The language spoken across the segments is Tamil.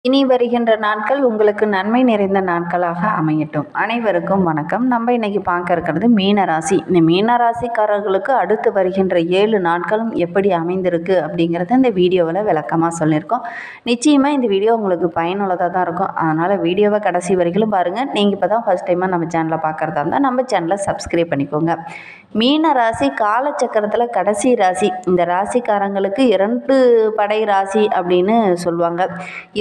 இனி வருகின்ற நாட்கள் உங்களுக்கு நன்மை நிறைந்த நாட்களாக அமையட்டும். அனைவருக்கும் வணக்கம். நம்ம இன்னைக்கு பார்க்க இருக்கிறது மீனராசி. இந்த மீனராசிக்காரர்களுக்கு அடுத்து வருகின்ற 7 நாட்களும் எப்படி அமைந்திருக்கு அப்படிங்கிறத இந்த வீடியோவில் விளக்கமாக சொல்லியிருக்கோம். நிச்சயமாக இந்த வீடியோ உங்களுக்கு பயனுள்ளதாக தான் இருக்கும். அதனால் வீடியோவை கடைசி வரைக்கும் பாருங்கள். நீங்கள் இப்போ தான் ஃபஸ்ட் டைமாக நம்ம சேனலை பார்க்குறதா இருந்தால் நம்ம சேனலை சப்ஸ்கிரைப் பண்ணிக்கோங்க. மீன ராசி காலச்சக்கரத்தில் கடைசி ராசி. இந்த ராசிக்காரங்களுக்கு 2 படை ராசி அப்படின்னு சொல்லுவாங்க.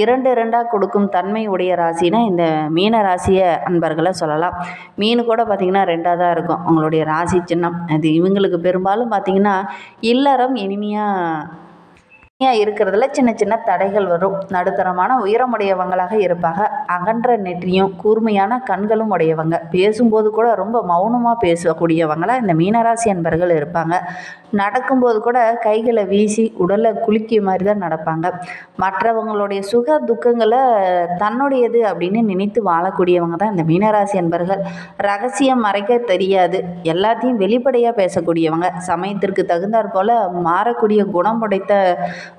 2 2ஆக கொடுக்கும் தன்மை உடைய ராசினா இந்த மீன ராசியை அன்பர்களை சொல்லலாம். மீன் கூட பார்த்திங்கன்னா 2ஆக தான் இருக்கும் அவங்களுடைய ராசி சின்னம். அது இவங்களுக்கு பெரும்பாலும் பார்த்திங்கன்னா இல்லறம் இனிமையாக இருக்கிறதுல சின்ன சின்ன தடைகள் வரும். நடுத்தரமான உயரமுடையவங்களாக இருப்பாங்க. அகன்ற நெற்றியும் கூர்மையான கண்களும் உடையவங்க. பேசும்போது கூட ரொம்ப மௌனமாக பேசக்கூடியவங்களா இந்த மீனராசி அன்பர்கள் இருப்பாங்க. நடக்கும்போது கூட கைகளை வீசி உடலை குலுக்கிய மாதிரி தான் நடப்பாங்க. மற்றவங்களுடைய சுக துக்கங்களை தன்னுடையது அப்படின்னு நினைத்து வாழக்கூடியவங்க தான் இந்த மீனராசி அன்பர்கள். ரகசியம் மறைக்க தெரியாது, எல்லாத்தையும் வெளிப்படையாக பேசக்கூடியவங்க. சமயத்திற்கு தகுந்தாற் போல மாறக்கூடிய குணம் உடைத்த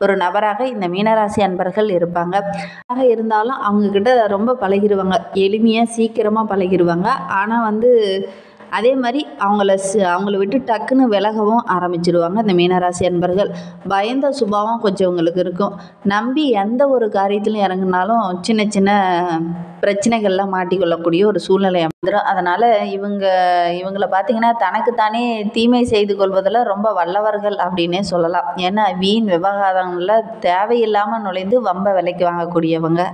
ஒரு நபராக இந்த மீனராசி அன்பர்கள் இருப்பாங்க. இருந்தாலும் அவங்கக்கிட்ட ரொம்ப பழகிடுவாங்க. எளிமையாக சீக்கிரமாக பழகிடுவாங்க. ஆனால் அதே மாதிரி அவங்கள விட்டு டக்குன்னு விலகவும் ஆரம்பிச்சிடுவாங்க இந்த மீனராசி அன்பர்கள். பயந்த சுபாவம் கொஞ்சம் உங்களுக்கு இருக்கும். நம்பி எந்த ஒரு காரியத்திலும் இறங்கினாலும் சின்ன சின்ன பிரச்சனைகள்லாம் மாட்டிக்கொள்ளக்கூடிய ஒரு சூழ்நிலை அமைந்துடும். அதனால் இவங்களை பார்த்திங்கன்னா தனக்குத்தானே தீமை செய்து கொள்வதில் ரொம்ப வல்லவர்கள் அப்படின்னே சொல்லலாம். ஏன்னா வீண் விவகாரங்களில் தேவையில்லாமல் நுழைந்து வம்ப விலைக்கு வாங்கக்கூடியவங்க.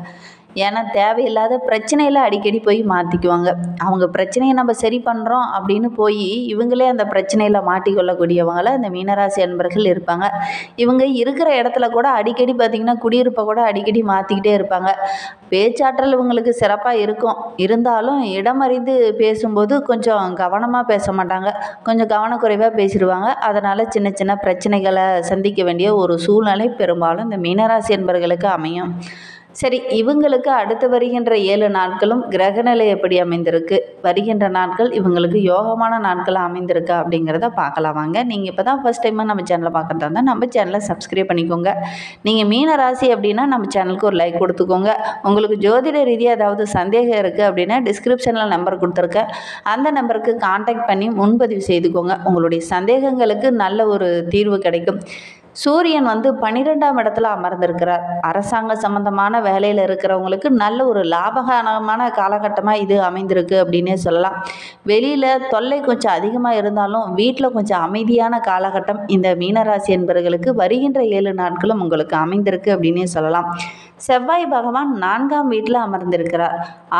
ஏன்னா தேவையில்லாத பிரச்சனையில் அடிக்கடி போய் மாற்றிக்குவாங்க. அவங்க பிரச்சனையை நம்ம சரி பண்ணுறோம் அப்படின்னு போய் இவங்களே அந்த பிரச்சனையில் மாட்டிக்கொள்ளக்கூடியவங்கள இந்த மீனராசி அன்பர்கள் இருப்பாங்க. இவங்க இருக்கிற இடத்துல கூட அடிக்கடி பார்த்திங்கன்னா குடியிருப்பை கூட அடிக்கடி மாற்றிக்கிட்டே இருப்பாங்க. பேச்சாற்றல் இவங்களுக்கு சிறப்பாக இருக்கும். இருந்தாலும் இடமறிந்து பேசும்போது கொஞ்சம் கவனமாக பேச மாட்டாங்க. கொஞ்சம் கவனக்குறைவாக பேசிடுவாங்க. அதனால் சின்ன சின்ன பிரச்சனைகளை சந்திக்க வேண்டிய ஒரு சூழ்நிலை பெரும்பாலும் இந்த மீனராசி அன்பர்களுக்கு அமையும். சரி, இவங்களுக்கு அடுத்து வருகின்ற 7 நாட்களும் கிரகநிலை எப்படி அமைந்திருக்கு, வருகின்ற நாட்கள் இவங்களுக்கு யோகமான நாட்களாக அமைந்திருக்கா அப்படிங்கிறத பார்க்கலாம் வாங்க. நீங்கள் இப்போ தான் ஃபஸ்ட் டைமாக நம்ம சேனலை பார்க்குறதா இருந்தால் நம்ம சேனலை சப்ஸ்கிரைப் பண்ணிக்கோங்க. நீங்கள் மீன ராசி அப்படின்னா நம்ம சேனலுக்கு ஒரு லைக் கொடுத்துக்கோங்க. உங்களுக்கு ஜோதிட ரீதியாக ஏதாவது சந்தேகம் இருக்குது அப்படின்னா டிஸ்கிரிப்ஷனில் நம்பர் கொடுத்துருக்கேன். அந்த நம்பருக்கு கான்டாக்ட் பண்ணி முன்பதிவு செய்துக்கோங்க. உங்களுடைய சந்தேகங்களுக்கு நல்ல ஒரு தீர்வு கிடைக்கும். சூரியன் 12ஆம் இடத்துல அமர்ந்திருக்கிறார். அரசாங்க சம்பந்தமான வேலையில் இருக்கிறவங்களுக்கு நல்ல ஒரு லாபகரமான காலகட்டமாக இது அமைந்திருக்கு அப்படின்னே சொல்லலாம். வெளியில் தொல்லை கொஞ்சம் அதிகமாக இருந்தாலும் வீட்டில் கொஞ்சம் அமைதியான காலகட்டம் இந்த மீனராசி என்பவர்களுக்கு வருகின்ற 7 நாட்களும் உங்களுக்கு அமைந்திருக்கு அப்படின்னே சொல்லலாம். செவ்வாய் பகவான் 4ஆம் வீட்டில் அமர்ந்திருக்கிறார்.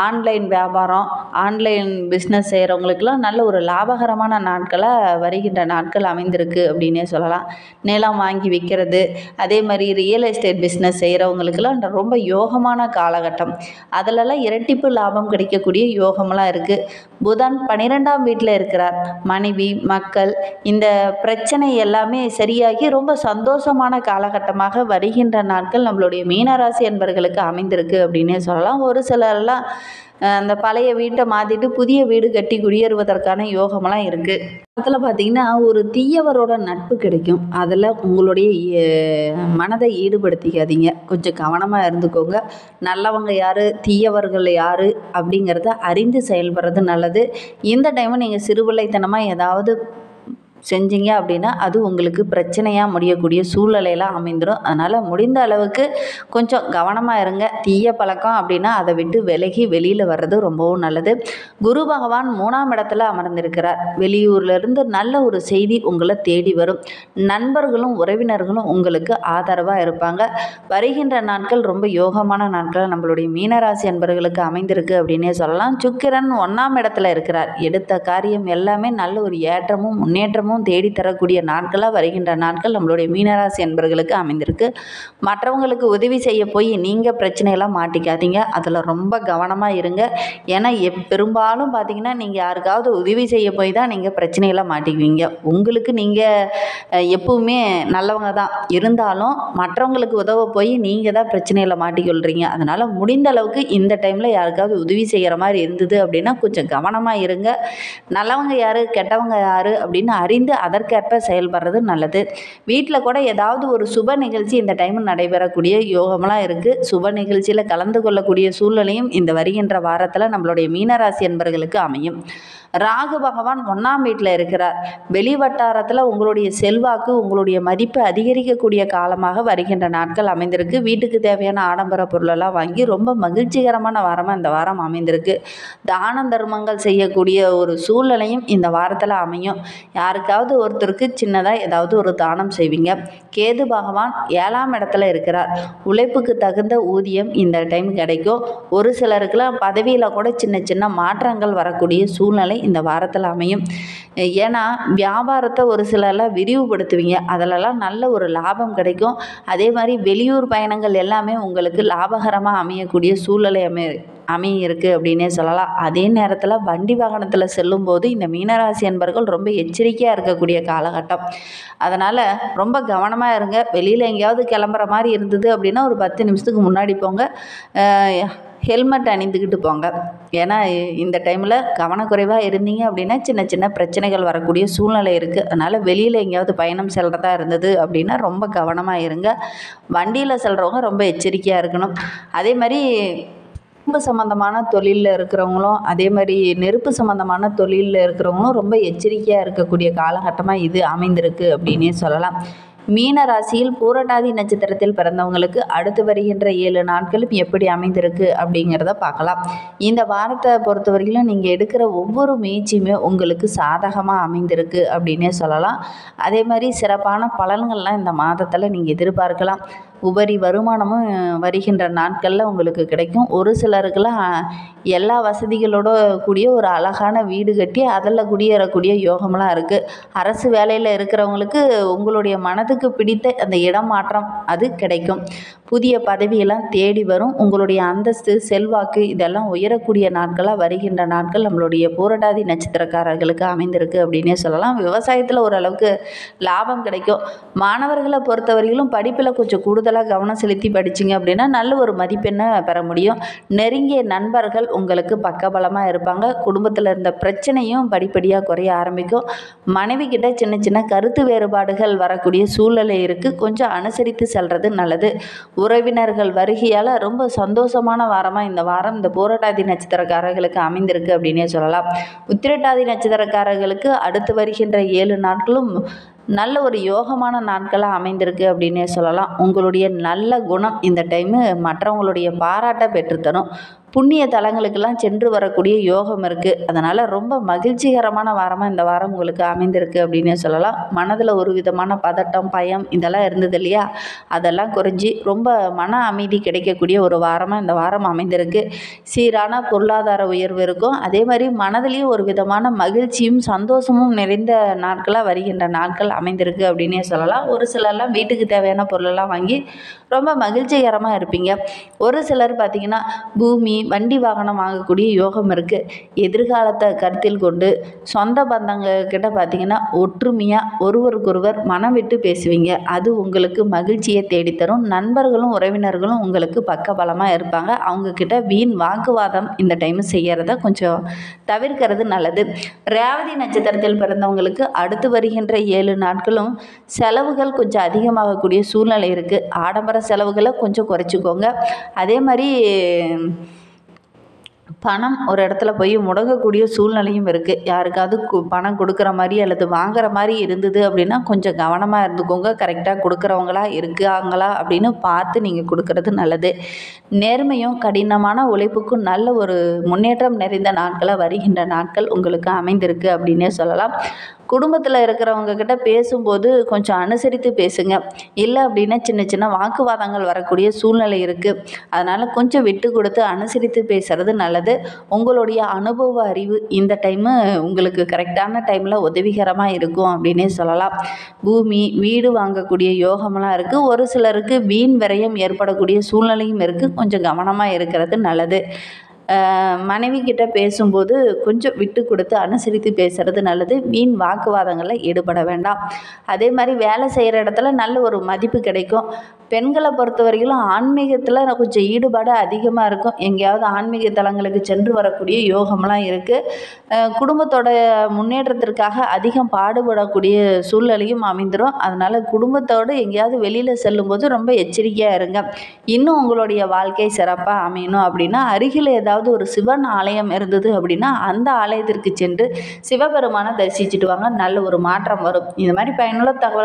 ஆன்லைன் வியாபாரம், ஆன்லைன் பிஸ்னஸ் செய்கிறவங்களுக்கெல்லாம் நல்ல ஒரு லாபகரமான நாட்களாக வருகின்ற நாட்கள் அமைந்திருக்கு அப்படின்னே சொல்லலாம். நிலம் வாங்கி விற்கிறது, அதே மாதிரி ரியல் எஸ்டேட் பிஸ்னஸ் செய்கிறவங்களுக்கெல்லாம் ரொம்ப யோகமான காலகட்டம். அதிலெல்லாம் இரட்டிப்பு லாபம் கிடைக்கக்கூடிய யோகமெல்லாம் இருக்குது. புதன் 12ஆம் வீட்டில் இருக்கிறார். மனைவி, மக்கள், இந்த பிரச்சனை எல்லாமே சரியாகி ரொம்ப சந்தோஷமான காலகட்டமாக வருகின்ற நாட்கள் நம்மளுடைய மீனராசி என்பவர்களுக்கு அமைந்திருக்கு அப்படின்னே சொல்லலாம். ஒரு சிலரெல்லாம் அந்த பழைய வீட்டை மாற்றிட்டு புதிய வீடு கட்டி குடியேறுவதற்கான யோகமெல்லாம் இருக்குது. அதில் பார்த்திங்கன்னா ஒரு தீயவரோட நட்பு கிடைக்கும். அதில் உங்களுடைய மனதை ஈடுபடுத்திக்காதீங்க. கொஞ்சம் கவனமாக இருந்துக்கோங்க. நல்லவங்க யார், தீயவர்கள் யார் அப்படிங்கிறத அறிந்து செயல்படுறது நல்லது. இந்த டைமு நீங்கள் சிறுபிள்ளைத்தனமாக ஏதாவது செஞ்சீங்க அப்படின்னா அது உங்களுக்கு பிரச்சனையாக முடியக்கூடிய சூழ்நிலையெல்லாம் அமைந்துடும். அதனால் முடிந்த அளவுக்கு கொஞ்சம் கவனமாக இருங்க. தீய பழக்கம் அப்படின்னா அதை விட்டு விலகி வெளியில் வர்றது ரொம்பவும் நல்லது. குரு பகவான் 3ஆம் இடத்துல அமர்ந்திருக்கிறார். வெளியூர்லேருந்து நல்ல ஒரு செய்தி உங்களை தேடி வரும். நண்பர்களும் உறவினர்களும் உங்களுக்கு ஆதரவாக இருப்பாங்க. வருகின்ற நாட்கள் ரொம்ப யோகமான நாட்கள் நம்மளுடைய மீனராசி அன்பர்களுக்கு அமைந்திருக்கு அப்படின்னே சொல்லலாம். சுக்கிரன் 1ஆம் இடத்துல இருக்கிறார். எடுத்த காரியம் எல்லாமே நல்ல ஒரு ஏற்றமும் முன்னேற்றமும் தேடித்தரக்கூடிய நாட்களாக வருகின்ற நாட்கள் நம்மளுடைய மீனராசி என்பவர்களுக்கு அமைந்திருக்கு. மற்றவங்களுக்கு உதவி செய்ய போய் நீங்கள் பிரச்சனையெல்லாம் மாட்டிக்காதீங்க. அதில் ரொம்ப கவனமாக இருங்க. ஏன்னா பெரும்பாலும் பார்த்திங்கன்னா நீங்கள் யாருக்காவது உதவி செய்ய போய் தான் நீங்கள் பிரச்சனையெல்லாம் மாட்டிக்குவீங்க. உங்களுக்கு நீங்கள் எப்பவுமே நல்லவங்க தான் இருந்தாலும் மற்றவங்களுக்கு உதவ போய் நீங்கள் தான் பிரச்சனையில் மாட்டிக்கொள்கிறீங்க. அதனால் முடிந்த அளவுக்கு இந்த டைமில் யாருக்காவது உதவி செய்கிற மாதிரி இருந்தது அப்படின்னா கொஞ்சம் கவனமாக இருங்க. நல்லவங்க யார், கெட்டவங்க யார் அப்படின்னு அறிந்து அதற்கேற்ப செயல்படுறது நல்லது. வீட்டில் கூட ஏதாவது ஒரு சுப நிகழ்ச்சி இந்த டைம் நடைபெறக்கூடிய யோகம்லாம் இருக்குது. சுப நிகழ்ச்சியில் கலந்து கொள்ளக்கூடிய சூழ்நிலையும் இந்த வருகின்ற வாரத்தில் நம்மளுடைய மீனராசி என்பர்களுக்கு அமையும். ராகு பகவான் 1ஆம் வீட்டில் இருக்கிறார். வெளி வட்டாரத்தில் உங்களுடைய செல்வாக்கு, உங்களுடைய மதிப்பு அதிகரிக்கக்கூடிய காலமாக வருகின்ற நாட்கள் அமைந்திருக்கு. வீட்டுக்கு தேவையான ஆடம்பர பொருளெல்லாம் வாங்கி ரொம்ப மகிழ்ச்சிகரமான வாரமாக இந்த வாரம் அமைந்திருக்கு. தான தர்மங்கள் செய்யக்கூடிய ஒரு சூழ்நிலையும் இந்த வாரத்தில் அமையும். யாருக்காவது ஒருத்தருக்கு சின்னதாக ஏதாவது ஒரு தானம் செய்வீங்க. கேது பகவான் 7ஆம் இடத்துல இருக்கிறார். உழைப்புக்கு தகுந்த ஊதியம் இந்த டைம் கிடைக்கும். ஒரு சிலருக்குலாம் பதவியில் கூட சின்ன சின்ன மாற்றங்கள் வரக்கூடிய சூழ்நிலை இந்த வாரத்தில் அமையும். ஏன்னா வியாபாரத்தை ஒரு சிலர்லாம் விரிவுபடுத்துவீங்க. அதிலெல்லாம் நல்ல ஒரு லாபம் கிடைக்கும். அதே மாதிரி வெளியூர் பயணங்கள் எல்லாமே உங்களுக்கு லாபகரமாக அமையக்கூடிய சூழ்நிலை அமையிருக்கு அப்படின்னே சொல்லலாம். அதே நேரத்தில் வண்டி வாகனத்தில் செல்லும்போது இந்த மீனராசி என்பர்கள் ரொம்ப எச்சரிக்கையாக இருக்கக்கூடிய காலகட்டம். அதனால் ரொம்ப கவனமாக இருங்க. வெளியில் எங்கேயாவது கிளம்புற மாதிரி இருந்தது அப்படின்னா ஒரு 10 நிமிஷத்துக்கு முன்னாடி போங்க. ஹெல்மெட் அணிந்துக்கிட்டு போங்க. ஏன்னா இந்த டைமில் கவனக்குறைவாக இருந்தீங்க அப்படின்னா சின்ன சின்ன பிரச்சனைகள் வரக்கூடிய சூழ்நிலை இருக்குது. அதனால் வெளியில் எங்கேயாவது பயணம் செல்கிறதா இருந்தது அப்படின்னா ரொம்ப கவனமாக இருங்க. வண்டியில் செல்கிறவங்க ரொம்ப எச்சரிக்கையாக இருக்கணும். அதே மாதிரி இரும்பு சம்மந்தமான தொழிலில் இருக்கிறவங்களும், அதே மாதிரி நெருப்பு சம்மந்தமான தொழிலில் இருக்கிறவங்களும் ரொம்ப எச்சரிக்கையாக இருக்கக்கூடிய காலகட்டமாக இது அமைந்திருக்கு அப்படின்னே சொல்லலாம். மீன ராசியில் பூரட்டாதி நட்சத்திரத்தில் பிறந்தவங்களுக்கு அடுத்து வருகின்ற 7 நாட்களும் எப்படி அமைந்திருக்கு அப்படிங்கிறத பார்க்கலாம். இந்த வாரத்தை பொறுத்தவரையிலும் நீங்கள் எடுக்கிற ஒவ்வொரு முயற்சியுமே உங்களுக்கு சாதகமாக அமைந்திருக்கு அப்படின்னே சொல்லலாம். அதே மாதிரி சிறப்பான பலன்கள்லாம் இந்த மாதத்தில் நீங்கள் எதிர்பார்க்கலாம். உபரி வருமானமும் வருகின்ற நாட்களில் உங்களுக்கு கிடைக்கும். ஒரு சிலருக்கெல்லாம் எல்லா வசதிகளோட கூடிய ஒரு அழகான வீடு கட்டி அதில் குடியேறக்கூடிய யோகம்லாம் இருக்குது. அரசு வேலையில் இருக்கிறவங்களுக்கு உங்களுடைய மனதுக்கு பிடித்த அந்த இடமாற்றம் அது கிடைக்கும். புதிய பதவியெல்லாம் தேடி வரும். உங்களுடைய அந்தஸ்து, செல்வாக்கு இதெல்லாம் உயரக்கூடிய நாட்களாக வருகின்ற நாட்கள் நம்மளுடைய பூரட்டாதி நட்சத்திரக்காரர்களுக்கு அமைந்திருக்கு அப்படின்னே சொல்லலாம். விவசாயத்தில் ஓரளவுக்கு லாபம் கிடைக்கும். மாணவர்களை பொறுத்தவரையிலும் படிப்பில் கொஞ்சம் கூடுதலாக கவனம் செலுத்தி படிச்சிங்க அப்படின்னா நல்ல ஒரு மதிப்பெண்ணை பெற முடியும். நெருங்கிய நண்பர்கள் உங்களுக்கு பக்கபலமாக இருப்பாங்க. குடும்பத்தில் இருந்த பிரச்சனையும் படிப்படியாக குறைய ஆரம்பிக்கும். மனைவி கிட்ட சின்ன சின்ன கருத்து வேறுபாடுகள் வரக்கூடிய சூழ்நிலை இருக்குது. கொஞ்சம் அனுசரித்து செல்வது நல்லது. உறவினர்கள் வருகையால் ரொம்ப சந்தோஷமான வாரமாக இந்த வாரம் இந்த பூரட்டாதி நட்சத்திரக்காரர்களுக்கு அமைந்திருக்கு அப்படின்னே சொல்லலாம். உத்திரட்டாதி நட்சத்திரக்காரர்களுக்கு அடுத்து வருகின்ற 7 நாட்களும் நல்ல ஒரு யோகமான நாட்களாக அமைந்திருக்கு அப்படின்னே சொல்லலாம். உங்களுடைய நல்ல குணம் இந்த டைமு மற்றவங்களுடைய பாராட்டை பெற்றுத்தரும். புண்ணிய தலங்களுக்கெல்லாம் சென்று வரக்கூடிய யோகம் இருக்குது. அதனால் ரொம்ப மகிழ்ச்சிகரமான வாரமாக இந்த வாரம் உங்களுக்கு அமைந்திருக்கு அப்படின்னே சொல்லலாம். மனதில் ஒரு விதமான பதட்டம், பயம் இதெல்லாம் இருந்தது இல்லையா, அதெல்லாம் குறைஞ்சி ரொம்ப மன அமைதி கிடைக்கக்கூடிய ஒரு வாரமாக இந்த வாரம் அமைந்திருக்கு. சீரான பொருளாதார உயர்வு இருக்கும். அதே மாதிரி மனதிலையும் ஒரு விதமான மகிழ்ச்சியும் சந்தோஷமும் நிறைந்த நாட்களாக வருகின்ற நாட்கள் அமைந்திருக்கு அப்படின்னே சொல்லலாம். ஒரு சிலர்லாம் வீட்டுக்கு தேவையான பொருளெல்லாம் வாங்கி ரொம்ப மகிழ்ச்சிகரமாக இருப்பீங்க. ஒரு சிலர் பார்த்திங்கன்னா பூமி, வண்டி வாகனம் வாங்கக்கூடிய யோகம் இருக்குது. எதிர்காலத்தை கருத்தில் கொண்டு சொந்த பந்தங்கக்கிட்ட பார்த்திங்கன்னா ஒற்றுமையாக ஒருவருக்கொருவர் மனம் விட்டு பேசுவீங்க. அது உங்களுக்கு மகிழ்ச்சியை தேடித்தரும். நண்பர்களும் உறவினர்களும் உங்களுக்கு பக்கபலமாக இருப்பாங்க. அவங்கக்கிட்ட வீண் வாக்குவாதம் இந்த டைம் செய்கிறத கொஞ்சம் தவிர்க்கிறது நல்லது. ரேவதி நட்சத்திரத்தில் பிறந்தவங்களுக்கு அடுத்து வருகின்ற 7 நாட்களும் செலவுகள் கொஞ்சம் அதிகமாகக்கூடிய சூழ்நிலை இருக்குது. ஆடம்பர செலவுகளை கொஞ்சம் குறைச்சிக்கோங்க. அதே மாதிரி பணம் ஒரு இடத்துல போய் முடங்கக்கூடிய சூழ்நிலையும் இருக்குது. யாருக்காவது பணம் கொடுக்குற மாதிரி அல்லது வாங்குற மாதிரி இருந்தது அப்படின்னா கொஞ்சம் கவனமாக இருந்துக்கோங்க. கரெக்டாக கொடுக்குறவங்களா இருக்காங்களா அப்படின்னு பார்த்து நீங்கள் கொடுக்கறது நல்லது. நேர்மையும் கடினமான உழைப்புக்கும் நல்ல ஒரு முன்னேற்றம் நிறைந்த நாட்களாக வருகின்ற நாட்கள் உங்களுக்கு அமைந்திருக்கு அப்படின்னே சொல்லலாம். குடும்பத்தில் இருக்கிறவங்க கிட்ட பேசும்போது கொஞ்சம் அனுசரித்து பேசுங்க. இல்லை அப்படின்னா சின்ன சின்ன வாக்குவாதங்கள் வரக்கூடிய சூழ்நிலை இருக்குது. அதனால் கொஞ்சம் விட்டு கொடுத்து அனுசரித்து பேசுகிறது நல்லது. உங்களுடைய அனுபவ அறிவு இந்த டைமு உங்களுக்கு கரெக்டான டைமில் உதவிகரமாக இருக்கும் அப்படின்னே சொல்லலாம். பூமி, வீடு வாங்கக்கூடிய யோகமெல்லாம் இருக்குது. ஒரு சிலருக்கு வீண் விரயம் ஏற்படக்கூடிய சூழ்நிலையும் இருக்குது. கொஞ்சம் கவனமாக இருக்கிறது நல்லது. மனைவி கிட்ட பேசும்போது கொஞ்சம் விட்டு கொடுத்து அனுசரித்து பேசுகிறது நல்லது. வீண் வாக்குவாதங்களில் ஈடுபட வேண்டாம். அதே மாதிரி வேலை செய்கிற இடத்துல நல்ல ஒரு மதிப்பு கிடைக்கும். பெண்களை பொறுத்த வரைக்கும் ஆன்மீகத்தில் கொஞ்சம் ஈடுபாடு அதிகமாக இருக்கும். எங்கேயாவது ஆன்மீக தலங்களுக்கு சென்று வரக்கூடிய யோகம்லாம் இருக்குது. குடும்பத்தோட முன்னேற்றத்திற்காக அதிகம் பாடுபடக்கூடிய சூழ்நிலையும் அமைந்துடும். அதனால் குடும்பத்தோடு எங்கேயாவது வெளியில் செல்லும்போது ரொம்ப எச்சரிக்கையாக இருங்க. இன்னும் உங்களுடைய வாழ்க்கை சிறப்பாக அமையணும் அப்படின்னா அருகில் ஏதாவது ஒரு சிவன் ஆலயம் இருந்தது அப்படின்னா அந்த ஆலயத்திற்கு சென்று சிவபெருமானை தரிசிச்சுட்டு வாங்க. நல்ல ஒரு மாற்றம் வரும். இது மாதிரி பயனுள்ள தகவல்